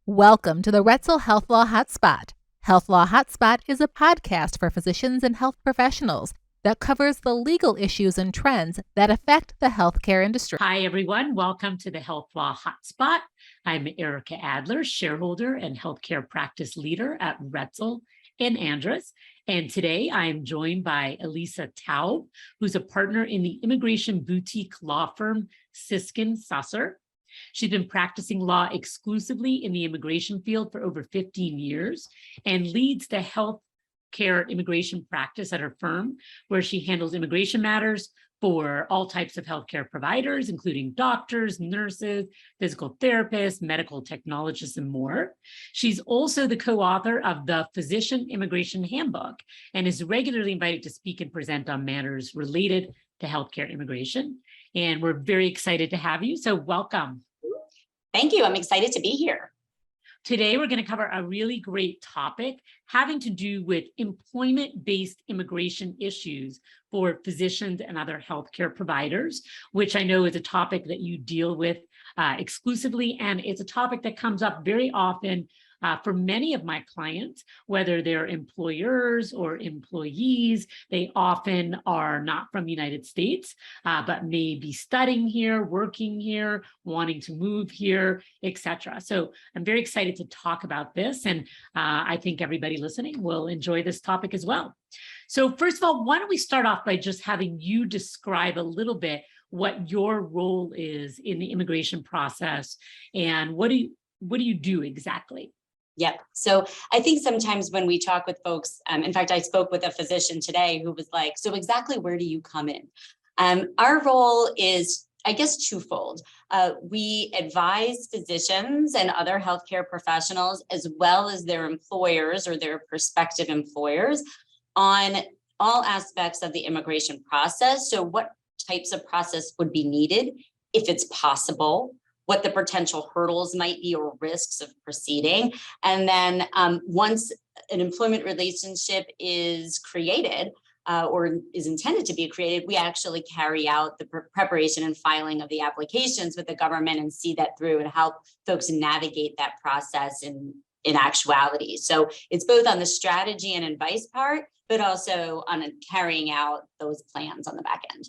Welcome to the Retzel Health Law Hotspot. Health Law Hotspot is a podcast for physicians and health professionals that covers the legal issues and trends that affect the healthcare industry. Hi, everyone. Welcome to the Health Law Hotspot. I'm Erica Adler, shareholder and healthcare practice leader at Retzel and Andrus. And today I am joined by Elisa Taub, who's a partner in the immigration boutique law firm Siskin Susser. She's been practicing law exclusively in the immigration field for over 15 years and leads the healthcare immigration practice at her firm, where she handles immigration matters for all types of healthcare providers, including doctors, nurses, physical therapists, medical technologists, and more. She's also the co-author of the Physician Immigration Handbook and is regularly invited to speak and present on matters related to healthcare immigration. And we're very excited to have you. So welcome. Thank you. I'm excited to be here. Today, we're going to cover a really great topic having to do with employment-based immigration issues for physicians and other healthcare providers, which I know is a topic that you deal with exclusively. And it's a topic that comes up very often for many of my clients, whether they're employers or employees. They often are not from the United States, but may be studying here, working here, wanting to move here, etc. So I'm very excited to talk about this, and I think everybody listening will enjoy this topic as well. So first of all, why don't we start off by just having you describe a little bit what your role is in the immigration process, and what do you do exactly? Yep. So I think sometimes when we talk with folks, in fact, I spoke with a physician today who was like, so exactly where do you come in? Our role is, I guess, twofold. We advise physicians and other healthcare professionals, as well as their employers or their prospective employers, on all aspects of the immigration process. So what types of process would be needed, if it's possible, what the potential hurdles might be or risks of proceeding. And then once an employment relationship is created or is intended to be created, we actually carry out the preparation and filing of the applications with the government and see that through and help folks navigate that process in actuality. So it's both on the strategy and advice part, but also on carrying out those plans on the back end.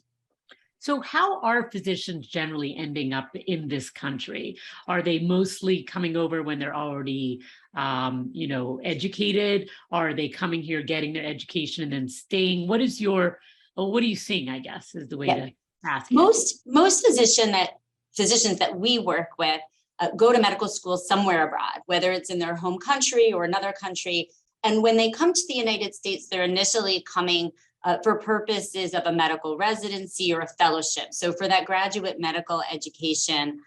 So how are physicians generally ending up in this country? Are they mostly coming over when they're already, educated? Are they coming here, getting their education, and then staying? What are you seeing, I guess, is the way to ask it. Most physicians that we work with go to medical school somewhere abroad, whether it's in their home country or another country. And when they come to the United States, they're initially coming for purposes of a medical residency or a fellowship. So for that graduate medical education,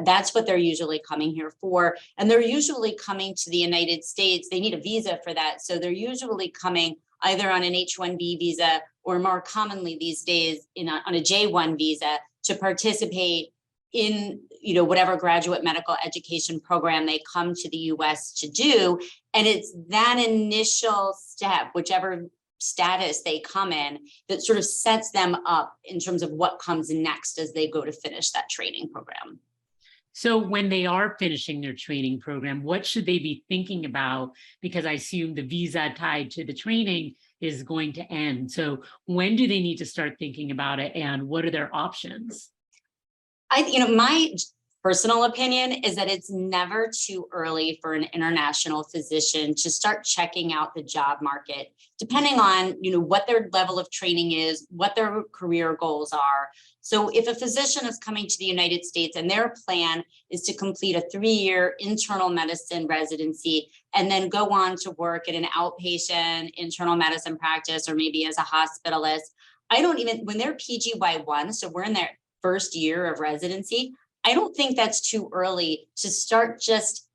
that's what they're usually coming here for. And they're usually coming to the United States. They need a visa for that. So they're usually coming either on an H-1B visa or more commonly these days on a J-1 visa to participate in whatever graduate medical education program they come to the US to do. And it's that initial step, whichever status they come in, that sort of sets them up in terms of what comes next as they go to finish that training program. So when they are finishing their training program, what should they be thinking about? Because I assume the visa tied to the training is going to end. So when do they need to start thinking about it, and what are their options? My personal opinion is that it's never too early for an international physician to start checking out the job market, depending on, what their level of training is, what their career goals are. So if a physician is coming to the United States and their plan is to complete a 3-year internal medicine residency and then go on to work at an outpatient internal medicine practice or maybe as a hospitalist, when they're PGY1, so we're in their first year of residency, I don't think that's too early to start just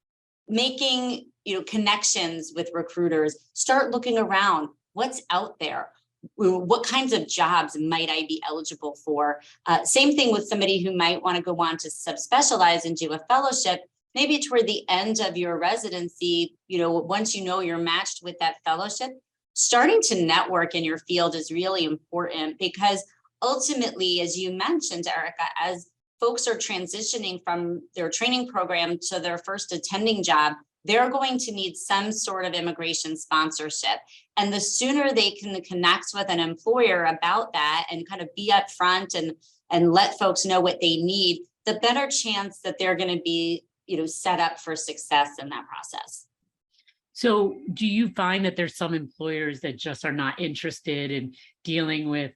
making, connections with recruiters, start looking around, what's out there, what kinds of jobs might I be eligible for? Same thing with somebody who might want to go on to subspecialize and do a fellowship. Maybe toward the end of your residency, once you're matched with that fellowship, starting to network in your field is really important, because ultimately, as you mentioned, Erica, as folks are transitioning from their training program to their first attending job, they're going to need some sort of immigration sponsorship. And the sooner they can connect with an employer about that and kind of be upfront and let folks know what they need, the better chance that they're going to be, set up for success in that process. So do you find that there's some employers that just are not interested in dealing with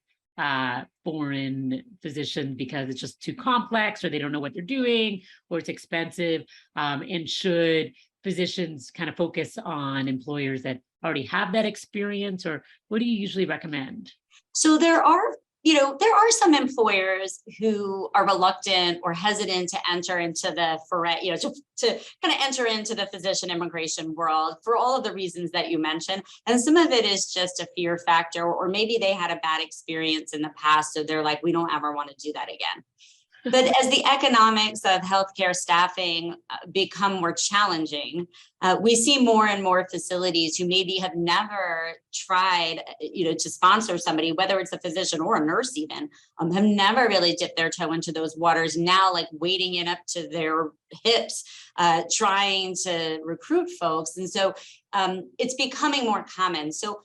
foreign physicians because it's just too complex, or they don't know what they're doing, or it's expensive? And should physicians kind of focus on employers that already have that experience, or what do you usually recommend? So there are some employers who are reluctant or hesitant to enter into the to kind of enter into the physician immigration world for all of the reasons that you mentioned. And some of it is just a fear factor, or maybe they had a bad experience in the past, so they're like, we don't ever want to do that again. But as the economics of healthcare staffing become more challenging, we see more and more facilities who maybe have never tried, to sponsor somebody, whether it's a physician or a nurse even, have never really dipped their toe into those waters, now like wading in up to their hips, trying to recruit folks. And so it's becoming more common. So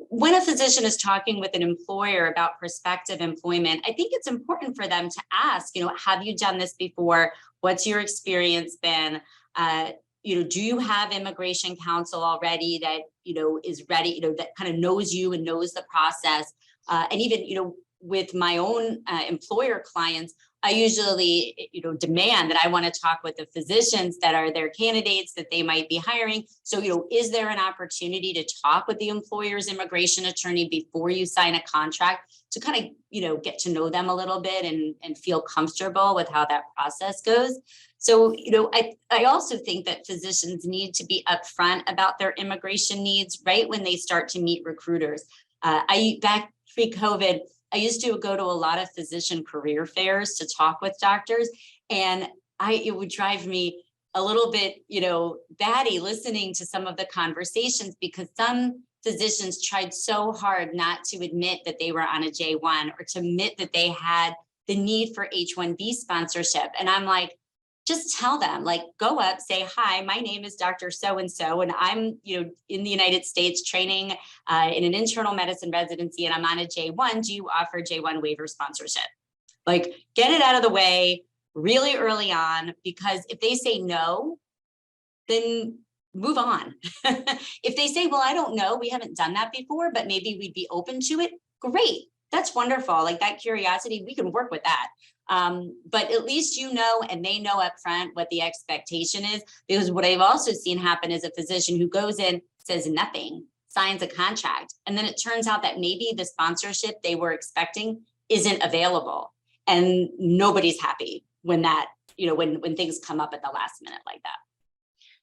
when a physician is talking with an employer about prospective employment, I think it's important for them to ask, have you done this before? What's your experience been? Do you have immigration counsel already that, is ready, that kind of knows you and knows the process? And even, with my own employer clients, I usually, demand that I want to talk with the physicians that are their candidates that they might be hiring. So, is there an opportunity to talk with the employer's immigration attorney before you sign a contract to kind of, get to know them a little bit and feel comfortable with how that process goes? So, I also think that physicians need to be upfront about their immigration needs right when they start to meet recruiters. Back pre-COVID, I used to go to a lot of physician career fairs to talk with doctors, and it would drive me a little bit, batty listening to some of the conversations, because some physicians tried so hard not to admit that they were on a J1 or to admit that they had the need for H1B sponsorship. And I'm like, just tell them, like, go up, say, hi, my name is Dr. So-and-so, and I'm, in the United States training in an internal medicine residency, and I'm on a J1. Do you offer J1 waiver sponsorship? Like, get it out of the way really early on, because if they say no, then move on. If they say, well, I don't know, we haven't done that before, but maybe we'd be open to it, great. That's wonderful. Like, that curiosity, we can work with that. But at least and they know upfront what the expectation is, because what I've also seen happen is a physician who goes in, says nothing, signs a contract, and then it turns out that maybe the sponsorship they were expecting isn't available, and nobody's happy when that, when things come up at the last minute like that.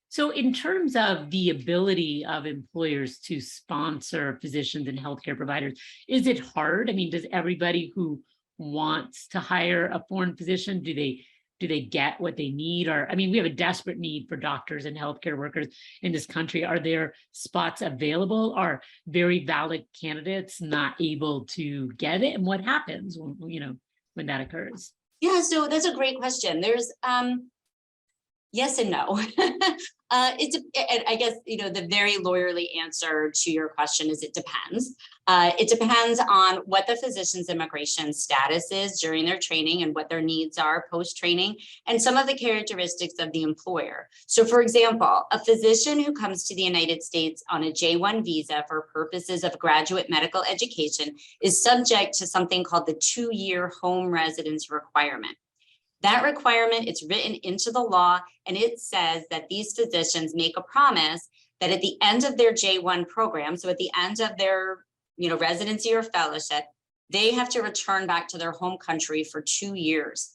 So in terms of the ability of employers to sponsor physicians and healthcare providers, is it hard? I mean, does everybody who wants to hire a foreign physician, do they get what they need? Or, I mean, we have a desperate need for doctors and healthcare workers in this country. Are there spots available? Are very valid candidates not able to get it? And what happens when that occurs? Yeah, so that's a great question. There's yes and no. I guess, the very lawyerly answer to your question is it depends. It depends on what the physician's immigration status is during their training and what their needs are post-training, and some of the characteristics of the employer. So, for example, a physician who comes to the United States on a J1 visa for purposes of graduate medical education is subject to something called the 2-year home residence requirement. That requirement, it's written into the law, and it says that these physicians make a promise that at the end of their J1 program, so at the end of their residency or fellowship, they have to return back to their home country for 2 years,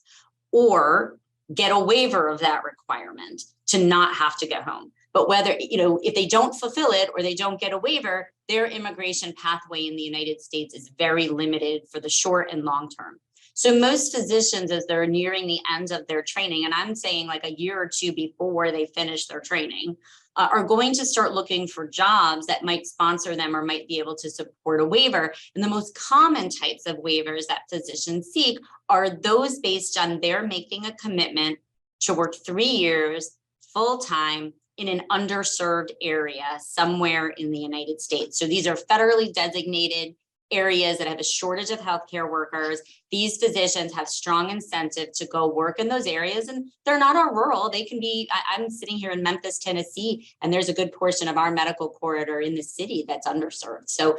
or get a waiver of that requirement to not have to get home. But whether, if they don't fulfill it or they don't get a waiver, their immigration pathway in the United States is very limited for the short and long term. So most physicians, as they're nearing the end of their training, and I'm saying like a year or two before they finish their training, are going to start looking for jobs that might sponsor them or might be able to support a waiver. And the most common types of waivers that physicians seek are those based on their making a commitment to work 3 years full-time in an underserved area somewhere in the United States. So these are federally designated areas that have a shortage of healthcare workers. These physicians have strong incentive to go work in those areas, and they're not all rural. They can be, I'm sitting here in Memphis, Tennessee, and there's a good portion of our medical corridor in the city that's underserved. So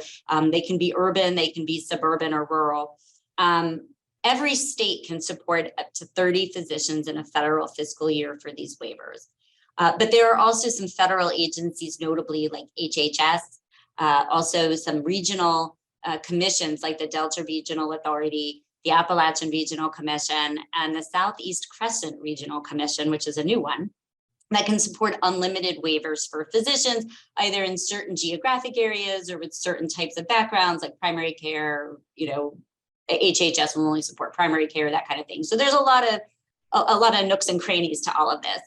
they can be urban, they can be suburban or rural. Every state can support up to 30 physicians in a federal fiscal year for these waivers. But there are also some federal agencies, notably like HHS, also some regional commissions like the Delta Regional Authority, the Appalachian Regional Commission, and the Southeast Crescent Regional Commission, which is a new one, that can support unlimited waivers for physicians, either in certain geographic areas or with certain types of backgrounds like primary care, HHS will only support primary care, that kind of thing. So there's a lot of nooks and crannies to all of this.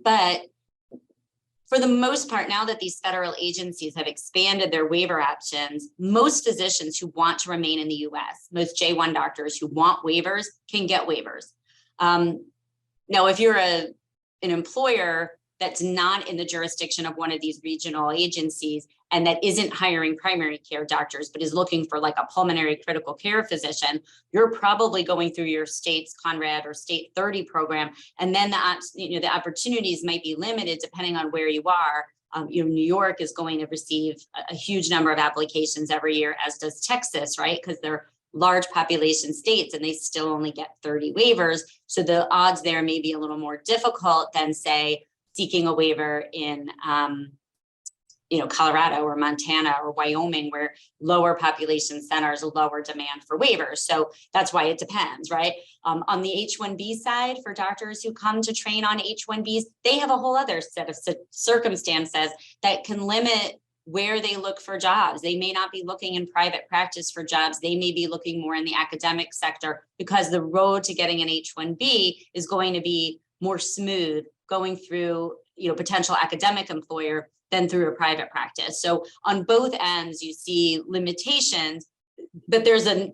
But for the most part, now that these federal agencies have expanded their waiver options, most physicians who want to remain in the US, most J1 doctors who want waivers can get waivers. Now, if you're an employer that's not in the jurisdiction of one of these regional agencies and that isn't hiring primary care doctors, but is looking for like a pulmonary critical care physician, you're probably going through your state's Conrad or state 30 program. And then the opportunities might be limited depending on where you are. New York is going to receive a huge number of applications every year, as does Texas, right? Because they're large population states and they still only get 30 waivers. So the odds there may be a little more difficult than, say, seeking a waiver in Colorado or Montana or Wyoming, where lower population centers, lower demand for waivers. So that's why it depends, right? On the H-1B side, for doctors who come to train on H-1Bs, they have a whole other set of circumstances that can limit where they look for jobs. They may not be looking in private practice for jobs. They may be looking more in the academic sector because the road to getting an H-1B is going to be more smooth going through, potential academic employer than through a private practice. So on both ends, you see limitations, but there's a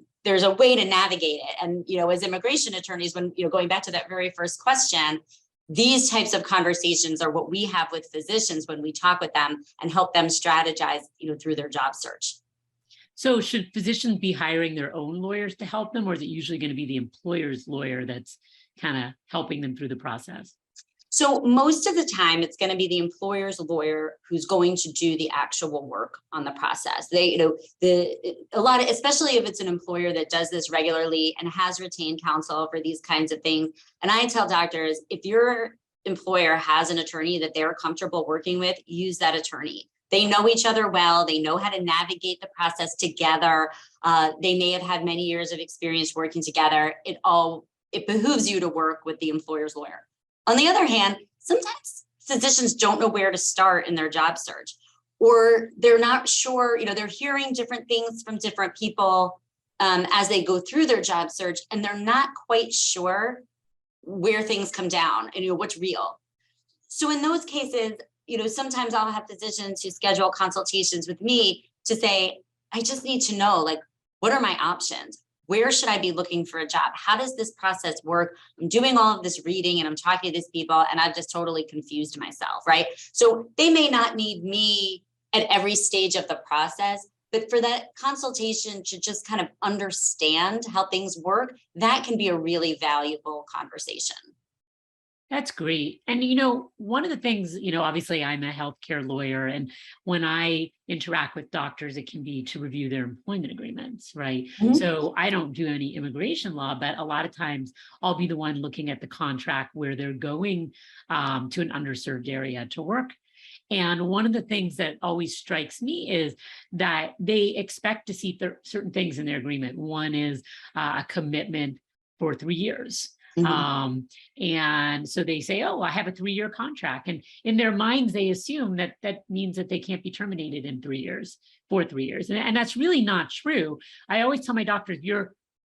way to navigate it. And, as immigration attorneys, when, going back to that very first question, these types of conversations are what we have with physicians when we talk with them and help them strategize, through their job search. So should physicians be hiring their own lawyers to help them, or is it usually going to be the employer's lawyer that's kind of helping them through the process? So most of the time, it's going to be the employer's lawyer who's going to do the actual work on the process. Especially if it's an employer that does this regularly and has retained counsel for these kinds of things. And I tell doctors, if your employer has an attorney that they're comfortable working with, use that attorney. They know each other well. They know how to navigate the process together. They may have had many years of experience working together. It behooves you to work with the employer's lawyer. On the other hand, sometimes physicians don't know where to start in their job search, or they're not sure, they're hearing different things from different people as they go through their job search, and they're not quite sure where things come down and what's real. So in those cases, sometimes I'll have physicians who schedule consultations with me to say, I just need to know, what are my options? Where should I be looking for a job? How does this process work? I'm doing all of this reading and I'm talking to these people and I've just totally confused myself, right? So they may not need me at every stage of the process, but for that consultation to just kind of understand how things work, that can be a really valuable conversation. That's great. And, one of the things, obviously I'm a healthcare lawyer, and when I interact with doctors, it can be to review their employment agreements, right? Mm-hmm. So I don't do any immigration law, but a lot of times I'll be the one looking at the contract where they're going to an underserved area to work. And one of the things that always strikes me is that they expect to see certain things in their agreement. One is a commitment for 3 years. Mm-hmm. And so they say, I have a 3-year contract. And in their minds, they assume that means that they can't be terminated in 3 years, for 3 years. And that's really not true. I always tell my doctors,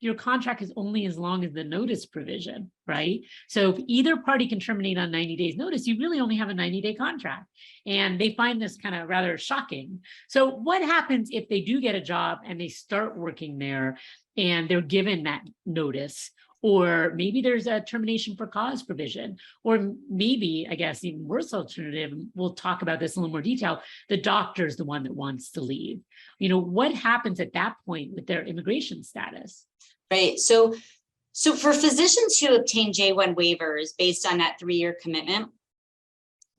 your contract is only as long as the notice provision, right? So if either party can terminate on 90 days notice, you really only have a 90-day contract. And they find this kind of rather shocking. So what happens if they do get a job and they start working there and they're given that notice? Or maybe there's a termination for cause provision, or maybe, I guess, even worse alternative, we'll talk about this in a little more detail, the doctor's the one that wants to leave. What happens at that point with their immigration status? Right. So for physicians who obtain J-1 waivers based on that 3-year commitment,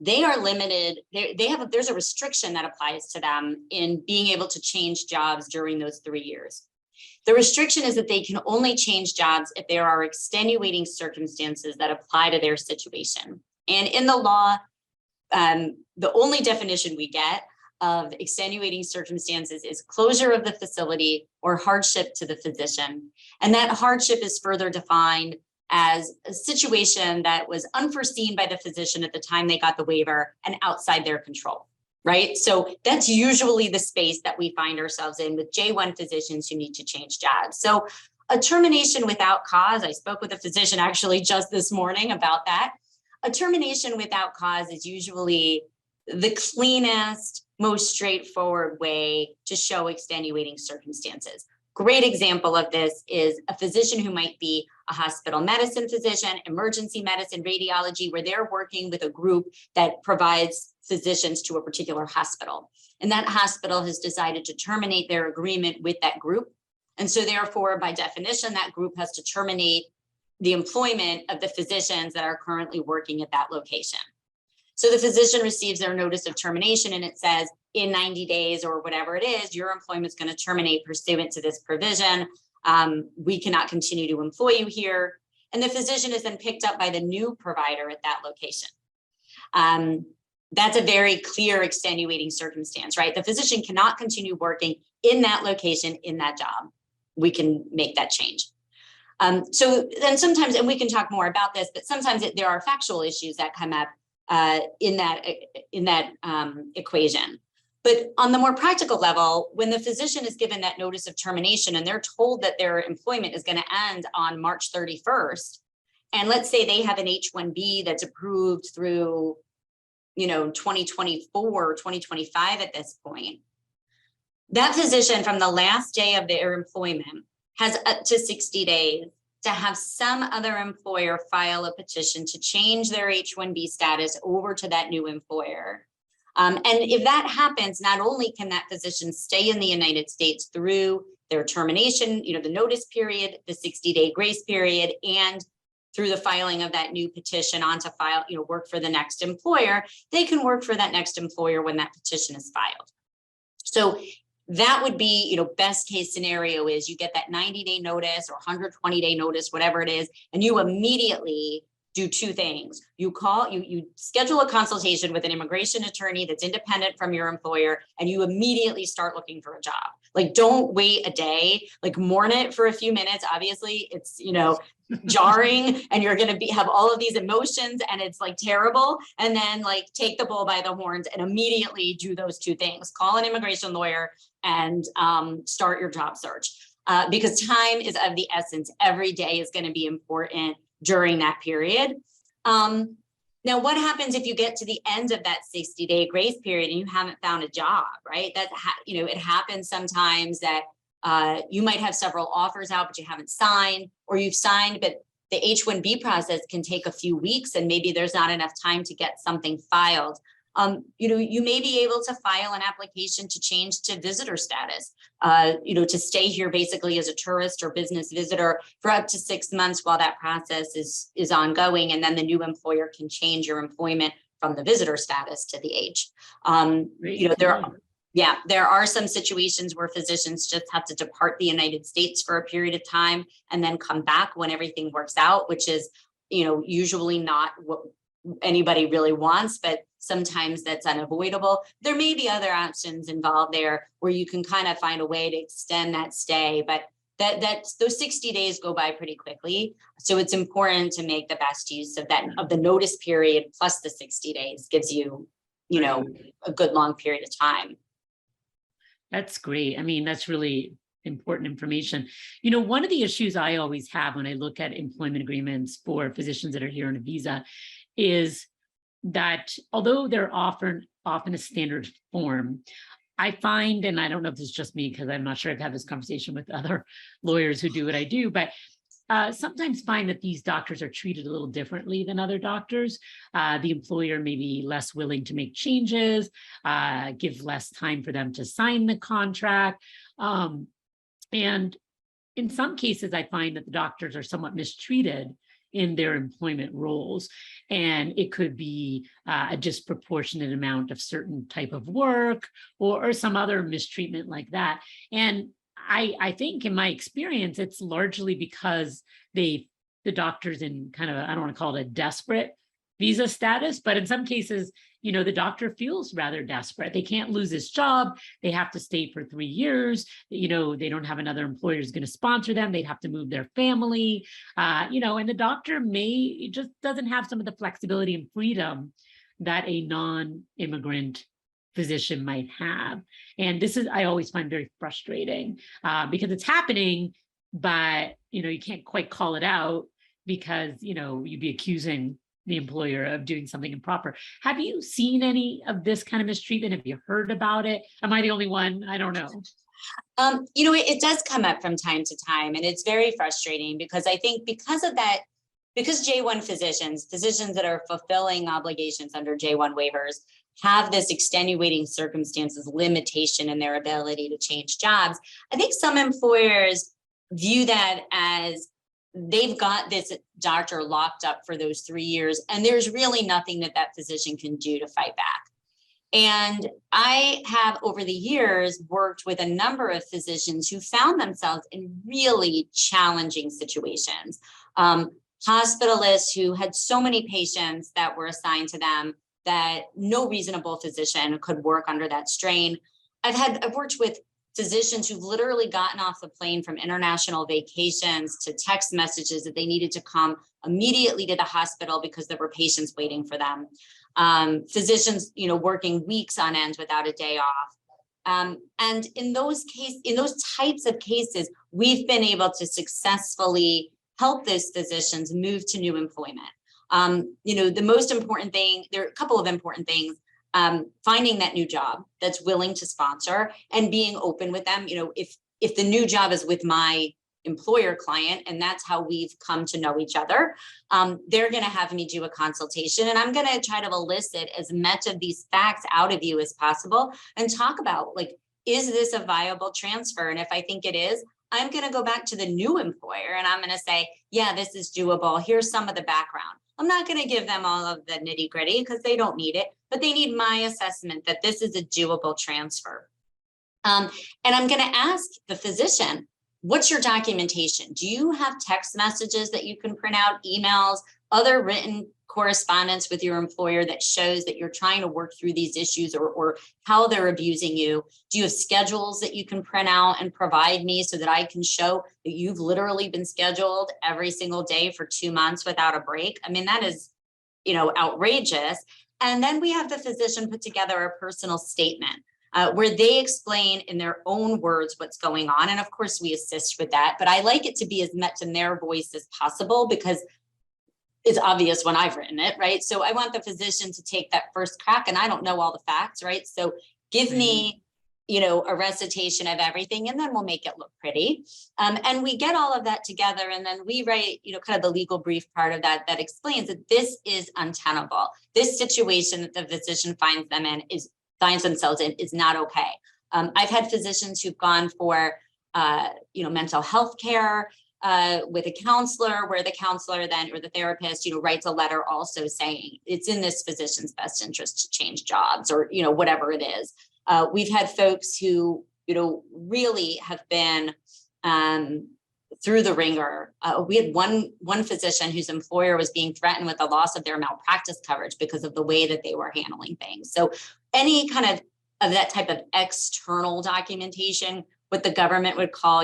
they are limited. There's a restriction that applies to them in being able to change jobs during those 3 years. The restriction is that they can only change jobs if there are extenuating circumstances that apply to their situation. And in the law, the only definition we get of extenuating circumstances is closure of the facility or hardship to the physician. And that hardship is further defined as a situation that was unforeseen by the physician at the time they got the waiver and outside their control. Right. So that's usually the space that we find ourselves in with J-1 physicians who need to change jobs. So a termination without cause, I spoke with a physician actually just this morning about that. A termination without cause is usually the cleanest, most straightforward way to show extenuating circumstances. Great example of this is a physician who might be a hospital medicine physician, emergency medicine, radiology, where they're working with a group that provides physicians to a particular hospital. And that hospital has decided to terminate their agreement with that group. And so therefore, by definition, that group has to terminate the employment of the physicians that are currently working at that location. So the physician receives their notice of termination and it says in 90 days or whatever it is, your employment is going to terminate pursuant to this provision. We cannot continue to employ you here. And the physician is then picked up by the new provider at that location. That's a very clear extenuating circumstance, right? The physician cannot continue working in that location, in that job. We can make that change. So then sometimes, and we can talk more about this, but sometimes there are factual issues that come up in that equation. But on the more practical level, when the physician is given that notice of termination and they're told that their employment is going to end on March 31st, and let's say they have an H-1B that's approved through 2024, 2025 at this point, that physician from the last day of their employment has up to 60 days to have some other employer file a petition to change their H-1B status over to that new employer. And if that happens, not only can that physician stay in the United States through their termination, the notice period, the 60-day grace period, and through the filing of that new petition on to file, work for the next employer, they can work for that next employer when that petition is filed. So that would be, best case scenario is you get that 90-day notice or 120-day notice, whatever it is, and you immediately do two things. You schedule a consultation with an immigration attorney that's independent from your employer, and you immediately start looking for a job. Like, don't wait a day, mourn it for a few minutes. Obviously it's, jarring and you're going to have all of these emotions and it's terrible. And then take the bull by the horns and immediately do those two things. Call an immigration lawyer and start your job search because time is of the essence. Every day is going to be important during that period. Now, what happens if you get to the end of that 60-day grace period and you haven't found a job, right? It happens sometimes that you might have several offers out, but you haven't signed, or you've signed, but the H-1B process can take a few weeks and maybe there's not enough time to get something filed. You may be able to file an application to change to visitor status, to stay here basically as a tourist or business visitor for up to 6 months while that process is ongoing. And then the new employer can change your employment from the visitor status to the H. There are some situations where physicians just have to depart the United States for a period of time and then come back when everything works out, which is, usually not what anybody really wants, but sometimes that's unavoidable. There may be other options involved there where you can kind of find a way to extend that stay, but those 60 days go by pretty quickly. So it's important to make the best use of the notice period plus the 60 days gives you, a good long period of time. That's great. I mean, that's really important information. One of the issues I always have when I look at employment agreements for physicians that are here on a visa is that although they're often a standard form, I find, and I don't know if this is just me because I'm not sure I've had this conversation with other lawyers who do what I do, but sometimes find that these doctors are treated a little differently than other doctors. The employer may be less willing to make changes, give less time for them to sign the contract. And in some cases, I find that the doctors are somewhat mistreated in their employment roles. And it could be a disproportionate amount of certain type of work or some other mistreatment like that. And I think in my experience, it's largely because the doctor's in kind of, I don't want to call it a desperate visa status, but in some cases, the doctor feels rather desperate. They can't lose his job. They have to stay for 3 years. They don't have another employer who's going to sponsor them. They'd have to move their family, and the doctor just doesn't have some of the flexibility and freedom that a non-immigrant physician might have. And this is, I always find very frustrating because it's happening, but, you can't quite call it out because, you'd be accusing the employer of doing something improper. Have you seen any of this kind of mistreatment? Have you heard about it? Am I the only one? I don't know. It does come up from time to time, and it's very frustrating because I think because of that, because J1 physicians that are fulfilling obligations under J1 waivers have this extenuating circumstances limitation in their ability to change jobs. I think some employers view that as they've got this doctor locked up for those 3 years, and there's really nothing that physician can do to fight back. And I have over the years worked with a number of physicians who found themselves in really challenging situations. Hospitalists who had so many patients that were assigned to them that no reasonable physician could work under that strain. I've worked with physicians who've literally gotten off the plane from international vacations to text messages that they needed to come immediately to the hospital because there were patients waiting for them. Physicians, working weeks on end without a day off. And in those types of cases, we've been able to successfully help those physicians move to new employment. The most important thing, there are a couple of important things. Finding that new job that's willing to sponsor and being open with them. If the new job is with my employer client and that's how we've come to know each other, they're going to have me do a consultation, and I'm going to try to elicit as much of these facts out of you as possible and talk about, is this a viable transfer? And if I think it is, I'm going to go back to the new employer and I'm going to say, yeah, this is doable. Here's some of the background. I'm not going to give them all of the nitty gritty because they don't need it, but they need my assessment that this is a doable transfer. And I'm going to ask the physician, what's your documentation? Do you have text messages that you can print out, emails, other written correspondence with your employer that shows that you're trying to work through these issues or how they're abusing you? Do you have schedules that you can print out and provide me so that I can show that you've literally been scheduled every single day for 2 months without a break? I mean, that is, outrageous. And then we have the physician put together a personal statement where they explain in their own words what's going on. And of course, we assist with that, but I like it to be as much in their voice as possible because it's obvious when I've written it, right? So I want the physician to take that first crack, and I don't know all the facts, right? So give me, a recitation of everything, and then we'll make it look pretty. And we get all of that together, and then we write, kind of the legal brief part of that explains that this is untenable. This situation that the physician finds themselves in is not okay. I've had physicians who've gone for, mental health care, with a counselor, where the counselor then, or the therapist, writes a letter also saying it's in this physician's best interest to change jobs or, whatever it is. We've had folks who, really have been through the ringer. We had one physician whose employer was being threatened with the loss of their malpractice coverage because of the way that they were handling things. So any kind of that type of external documentation, what the government would call,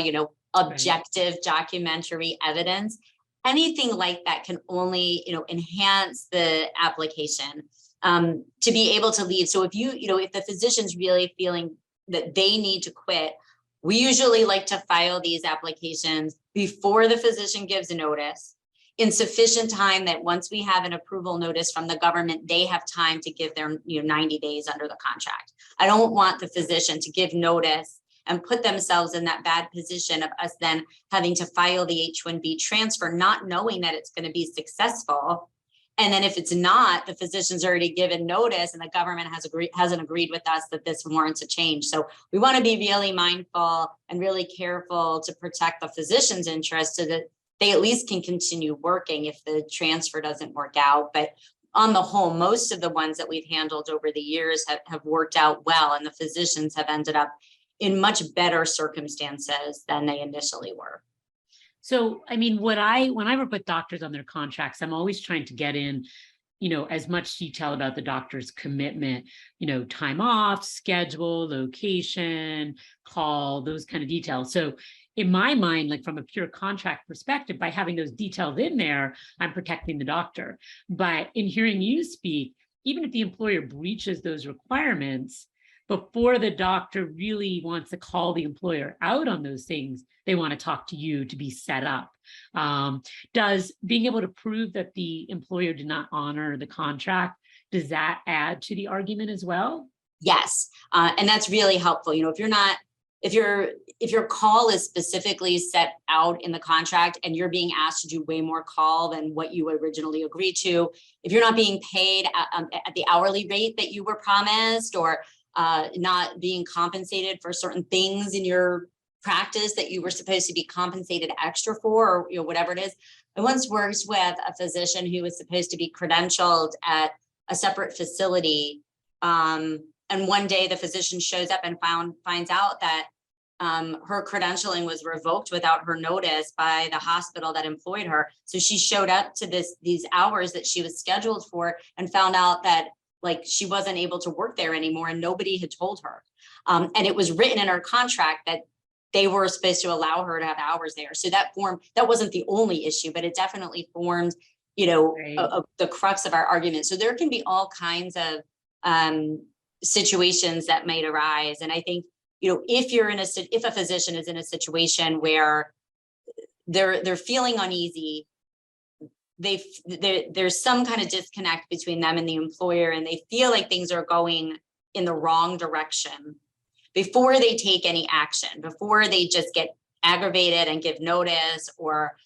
objective documentary evidence, anything like that can only, enhance the application to be able to leave. So if if the physician's really feeling that they need to quit, We usually like to file these applications before the physician gives a notice, in sufficient time that once we have an approval notice from the government, they have time to give their 90 days under the contract. I don't want the physician to give notice and put themselves in that bad position of us then having to file the H-1B transfer, not knowing that it's going to be successful. And then if it's not, the physician's already given notice and the government hasn't agreed with us that this warrants a change. So we want to be really mindful and really careful to protect the physician's interest so that they at least can continue working if the transfer doesn't work out. But on the whole, most of the ones that we've handled over the years have worked out well, and the physicians have ended up in much better circumstances than they initially were. So, I mean, when I work with doctors on their contracts, I'm always trying to get in, as much detail about the doctor's commitment, time off, schedule, location, call, those kind of details. So in my mind, like from a pure contract perspective, by having those details in there, I'm protecting the doctor. But in hearing you speak, even if the employer breaches those requirements, before the doctor really wants to call the employer out on those things, they want to talk to you to be set up. Does being able to prove that the employer did not honor the contract, does that add to the argument as well? Yes, and that's really helpful. If your call is specifically set out in the contract and you're being asked to do way more call than what you originally agreed to, if you're not being paid at the hourly rate that you were promised, or not being compensated for certain things in your practice that you were supposed to be compensated extra for, or whatever it is. I once worked with a physician who was supposed to be credentialed at a separate facility. And one day the physician shows up and finds out that her credentialing was revoked without her notice by the hospital that employed her. So she showed up to these hours that she was scheduled for and found out that she wasn't able to work there anymore, and nobody had told her. And it was written in her contract that they were supposed to allow her to have hours there. So that wasn't the only issue, but it definitely formed, the crux of our argument. So there can be all kinds of situations that might arise. And I think, if a physician is in a situation where they're feeling uneasy, there's some kind of disconnect between them and the employer, and they feel like things are going in the wrong direction, before they take any action, before they just get aggravated and give notice, or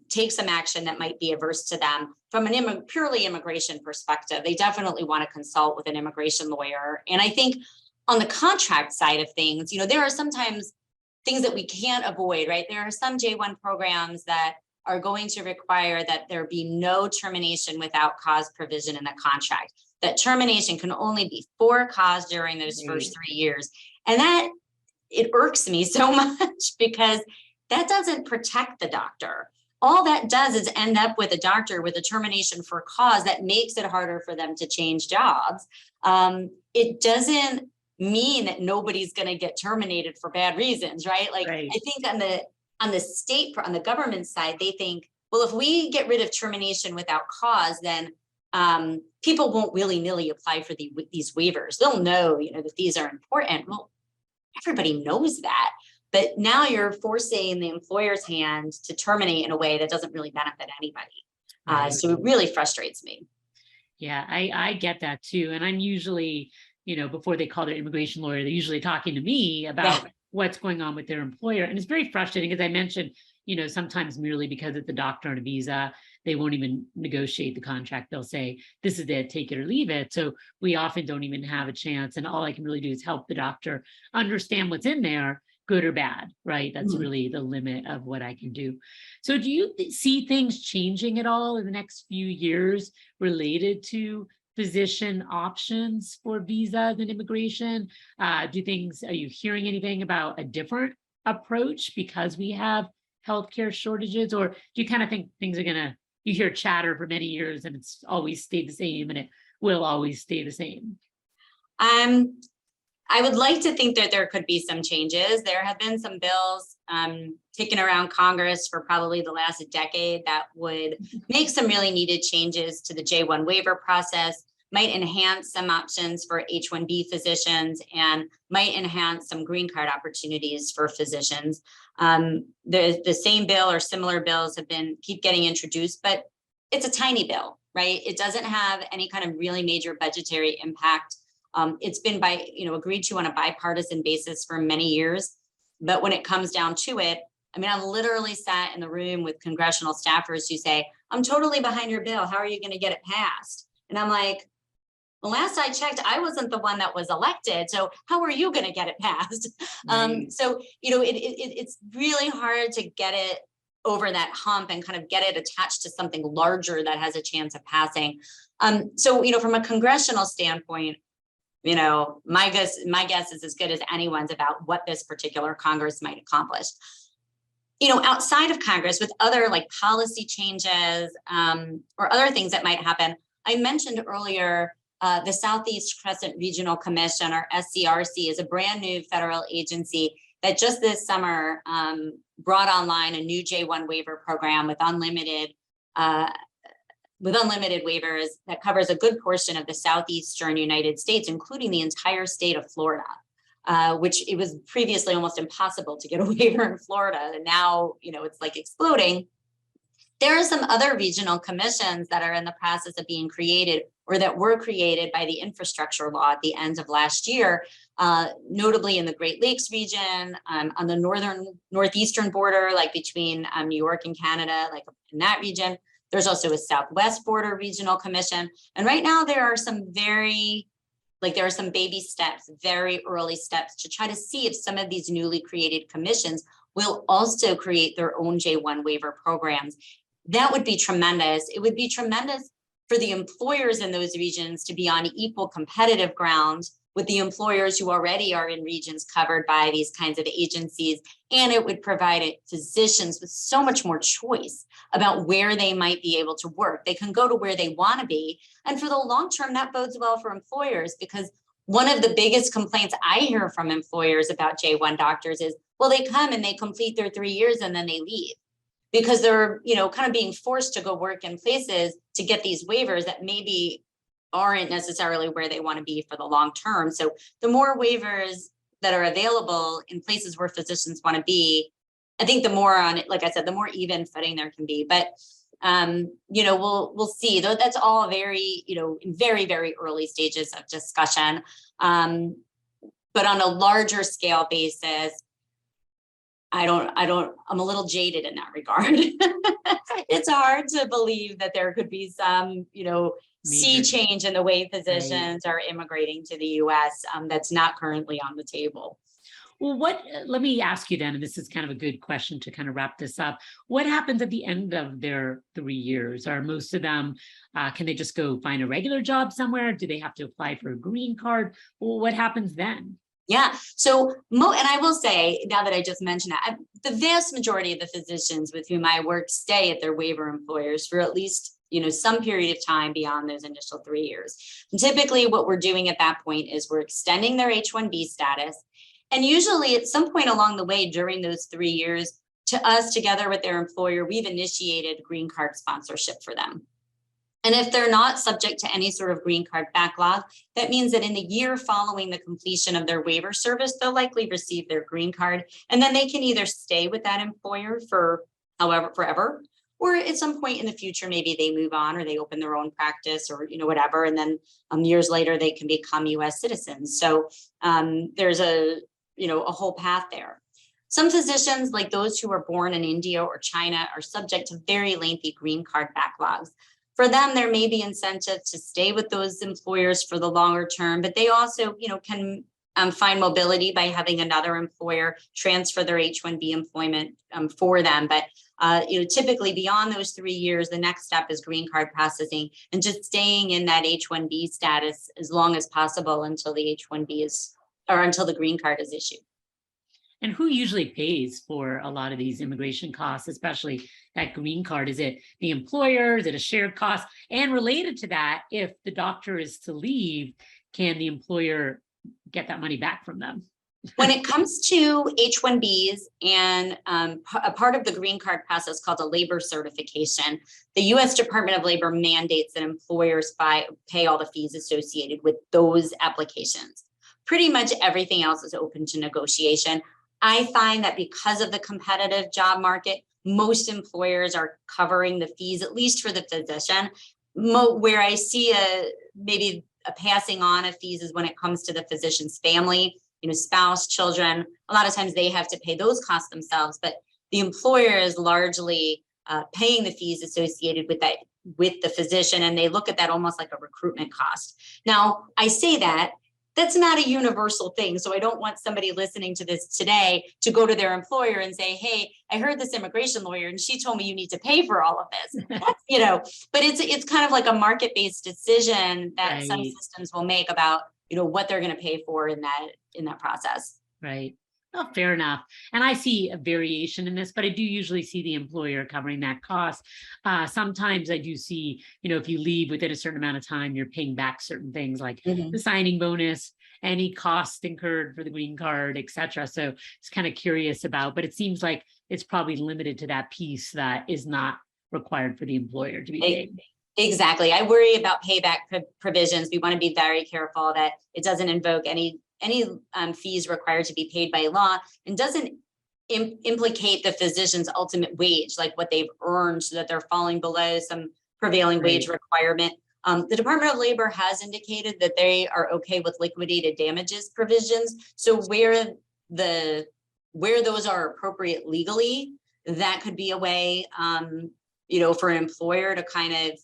take some action that might be averse to them from an purely immigration perspective, they definitely want to consult with an immigration lawyer. And I think on the contract side of things, there are sometimes things that we can't avoid, right? There are some J-1 programs that are going to require that there be no termination without cause provision in the contract. That termination can only be for cause during those first 3 years. And that, it irks me so much, because that doesn't protect the doctor. All that does is end up with a doctor with a termination for cause that makes it harder for them to change jobs. It doesn't mean that nobody's going to get terminated for bad reasons, right? Right. I think on the government side, they think, well, if we get rid of termination without cause, then people won't willy-nilly apply for these waivers. They'll know, that these are important. Well, everybody knows that, but now you're forcing the employer's hand to terminate in a way that doesn't really benefit anybody. Right. So it really frustrates me. Yeah, I get that too. And I'm usually, before they call their immigration lawyer, they're usually talking to me about what's going on with their employer. And it's very frustrating, as I mentioned, sometimes merely because it's a doctor on a visa, they won't even negotiate the contract. They'll say, this is it, take it or leave it. So we often don't even have a chance. And all I can really do is help the doctor understand what's in there, good or bad, right? That's really the limit of what I can do. So do you see things changing at all in the next few years related to physician options for visas and immigration? Are you hearing anything about a different approach because we have healthcare shortages, or do you kind of think things are you hear chatter for many years and it's always stayed the same and it will always stay the same? I would like to think that there could be some changes. There have been some bills kicking around Congress for probably the last decade that would make some really needed changes to the J-1 waiver process. might enhance some options for H-1B physicians and might enhance some green card opportunities for physicians. The same bill or similar bills keep getting introduced, but it's a tiny bill, right? It doesn't have any kind of really major budgetary impact. It's been agreed to on a bipartisan basis for many years. But when it comes down to it, I mean, I've literally sat in the room with congressional staffers who say, I'm totally behind your bill. How are you going to get it passed? And I'm like, well, last I checked, I wasn't the one that was elected. So how are you going to get it passed? Right. So, it's really hard to get it over that hump and kind of get it attached to something larger that has a chance of passing. So, from a congressional standpoint, my guess is as good as anyone's about what this particular Congress might accomplish. Outside of Congress, with other like policy changes or other things that might happen, I mentioned earlier the Southeast Crescent Regional Commission, or SCRC, is a brand new federal agency that just this summer brought online a new J-1 waiver program with unlimited waivers that covers a good portion of the southeastern United States, including the entire state of Florida, which it was previously almost impossible to get a waiver in Florida. And now, it's like exploding. There are some other regional commissions that are in the process of being created or that were created by the infrastructure law at the end of last year, notably in the Great Lakes region, on the northeastern border, like between New York and Canada, like in that region. There's also a Southwest Border Regional Commission. And right now there are some baby steps, very early steps to try to see if some of these newly created commissions will also create their own J-1 waiver programs. That would be tremendous. It would be tremendous for the employers in those regions to be on equal competitive ground with the employers who already are in regions covered by these kinds of agencies. And it would provide physicians with so much more choice about where they might be able to work. They can go to where they want to be. And for the long term, that bodes well for employers, because one of the biggest complaints I hear from employers about J-1 doctors is, well, they come and they complete their 3 years and then they leave, because they're, kind of being forced to go work in places to get these waivers that maybe aren't necessarily where they want to be for the long term. So the more waivers that are available in places where physicians want to be, I think the more like I said, the more even footing there can be. But we'll see. Though that's all very, in very, very early stages of discussion. But on a larger scale basis, I'm a little jaded in that regard. It's hard to believe that there could be some, sea change in the way physicians are immigrating to the US that's not currently on the table. Well, let me ask you then, and this is kind of a good question to kind of wrap this up. What happens at the end of their 3 years? Are most of them, can they just go find a regular job somewhere? Do they have to apply for a green card? Well, what happens then? Yeah. So, and I will say, now that I just mentioned that, the vast majority of the physicians with whom I work stay at their waiver employers for at least, some period of time beyond those initial 3 years. And typically what we're doing at that point is we're extending their H-1B status. And usually at some point along the way during those 3 years, to us, together with their employer, we've initiated green card sponsorship for them. And if they're not subject to any sort of green card backlog, that means that in the year following the completion of their waiver service, they'll likely receive their green card. And then they can either stay with that employer for forever, or at some point in the future, maybe they move on or they open their own practice or, whatever. And then years later, they can become US citizens. So there's a whole path there. Some physicians, like those who were born in India or China, are subject to very lengthy green card backlogs. For them, there may be incentive to stay with those employers for the longer term, but they also, can find mobility by having another employer transfer their H-1B employment for them. But, typically beyond those 3 years, the next step is green card processing and just staying in that H-1B status as long as possible until the until the green card is issued. And who usually pays for a lot of these immigration costs, especially that green card? Is it the employer? Is it a shared cost? And related to that, if the doctor is to leave, can the employer get that money back from them? When it comes to H-1Bs and a part of the green card process called a labor certification, the U.S. Department of Labor mandates that employers pay all the fees associated with those applications. Pretty much everything else is open to negotiation. I find that because of the competitive job market, most employers are covering the fees, at least for the physician. Where I see maybe a passing on of fees is when it comes to the physician's family, spouse, children. A lot of times they have to pay those costs themselves, but the employer is largely paying the fees associated with the physician, and they look at that almost like a recruitment cost. Now, I say that's not a universal thing. So I don't want somebody listening to this today to go to their employer and say, hey, I heard this immigration lawyer and she told me you need to pay for all of this. But it's kind of like a market-based decision that Right. some systems will make about, what they're going to pay for in that process. Right. Oh, fair enough. And I see a variation in this, but I do usually see the employer covering that cost. Sometimes I do see, if you leave within a certain amount of time, you're paying back certain things like Mhm. the signing bonus, any cost incurred for the green card, et cetera. So it's kind of curious about, but it seems like it's probably limited to that piece that is not required for the employer to be paid. Exactly. I worry about payback provisions. We want to be very careful that it doesn't invoke any fees required to be paid by law, and doesn't implicate the physician's ultimate wage, like what they've earned, so that they're falling below some prevailing wage requirement. The Department of Labor has indicated that they are okay with liquidated damages provisions. So where those are appropriate legally, that could be a way, for an employer to kind of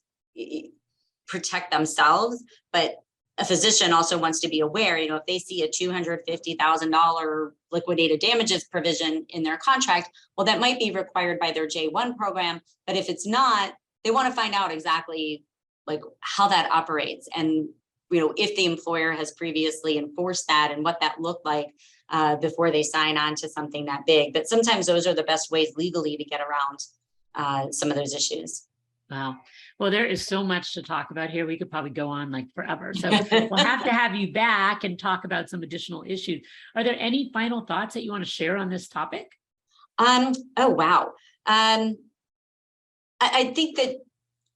protect themselves. But a physician also wants to be aware, if they see a $250,000 liquidated damages provision in their contract, well, that might be required by their J1 program. But if it's not, they want to find out exactly like how that operates, and if the employer has previously enforced that and what that looked like before they sign on to something that big. But sometimes those are the best ways legally to get around some of those issues. Wow. Well, there is so much to talk about here. We could probably go on like forever. So we'll have to have you back and talk about some additional issues. Are there any final thoughts that you want to share on this topic? Oh, wow. I think that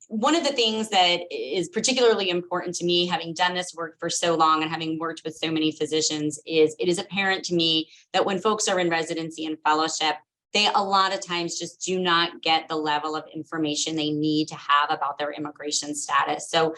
one of the things that is particularly important to me, having done this work for so long and having worked with so many physicians, is it is apparent to me that when folks are in residency and fellowship, they a lot of times just do not get the level of information they need to have about their immigration status. So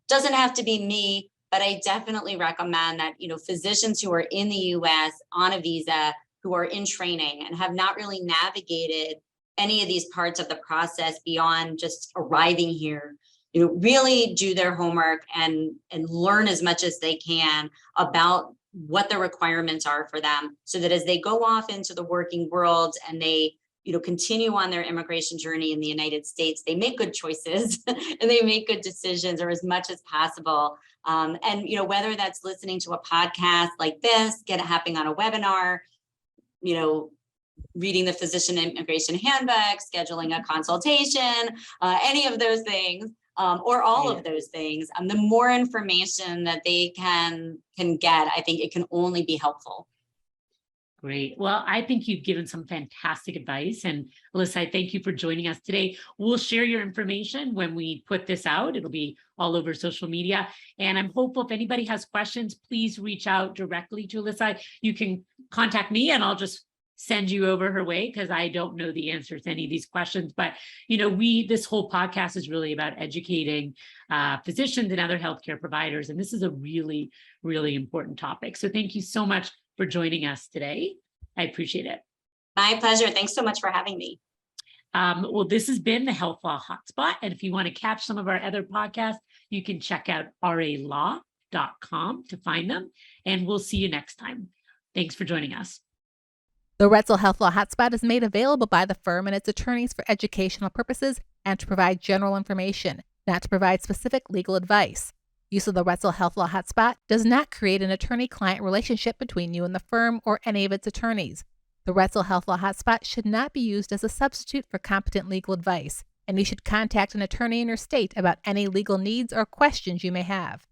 doesn't have to be me, but I definitely recommend that, physicians who are in the US on a visa, who are in training and have not really navigated any of these parts of the process beyond just arriving here, really do their homework and learn as much as they can about what the requirements are for them, so that as they go off into the working world and they continue on their immigration journey in the United States, they make good choices and they make good decisions, or as much as possible. And whether that's listening to a podcast like this, hopping on a webinar, reading the physician immigration handbook, scheduling a consultation, any of those things, or all of those things, the more information that they can get, I think it can only be helpful. Great. Well, I think you've given some fantastic advice. And Alyssa, I thank you for joining us today. We'll share your information when we put this out. It'll be all over social media. And I'm hopeful if anybody has questions, please reach out directly to Alyssa. You can contact me and I'll just send you over her way, because I don't know the answers to any of these questions. But, this whole podcast is really about educating physicians and other healthcare providers. And this is a really, really important topic. So thank you so much for joining us today. I appreciate it. My pleasure. Thanks so much for having me. Well, this has been the Health Law Hotspot. And if you want to catch some of our other podcasts, you can check out ralaw.com to find them. And we'll see you next time. Thanks for joining us. The Retzel Health Law Hotspot is made available by the firm and its attorneys for educational purposes and to provide general information, not to provide specific legal advice. Use of the Retzel Health Law Hotspot does not create an attorney-client relationship between you and the firm or any of its attorneys. The Retzel Health Law Hotspot should not be used as a substitute for competent legal advice, and you should contact an attorney in your state about any legal needs or questions you may have.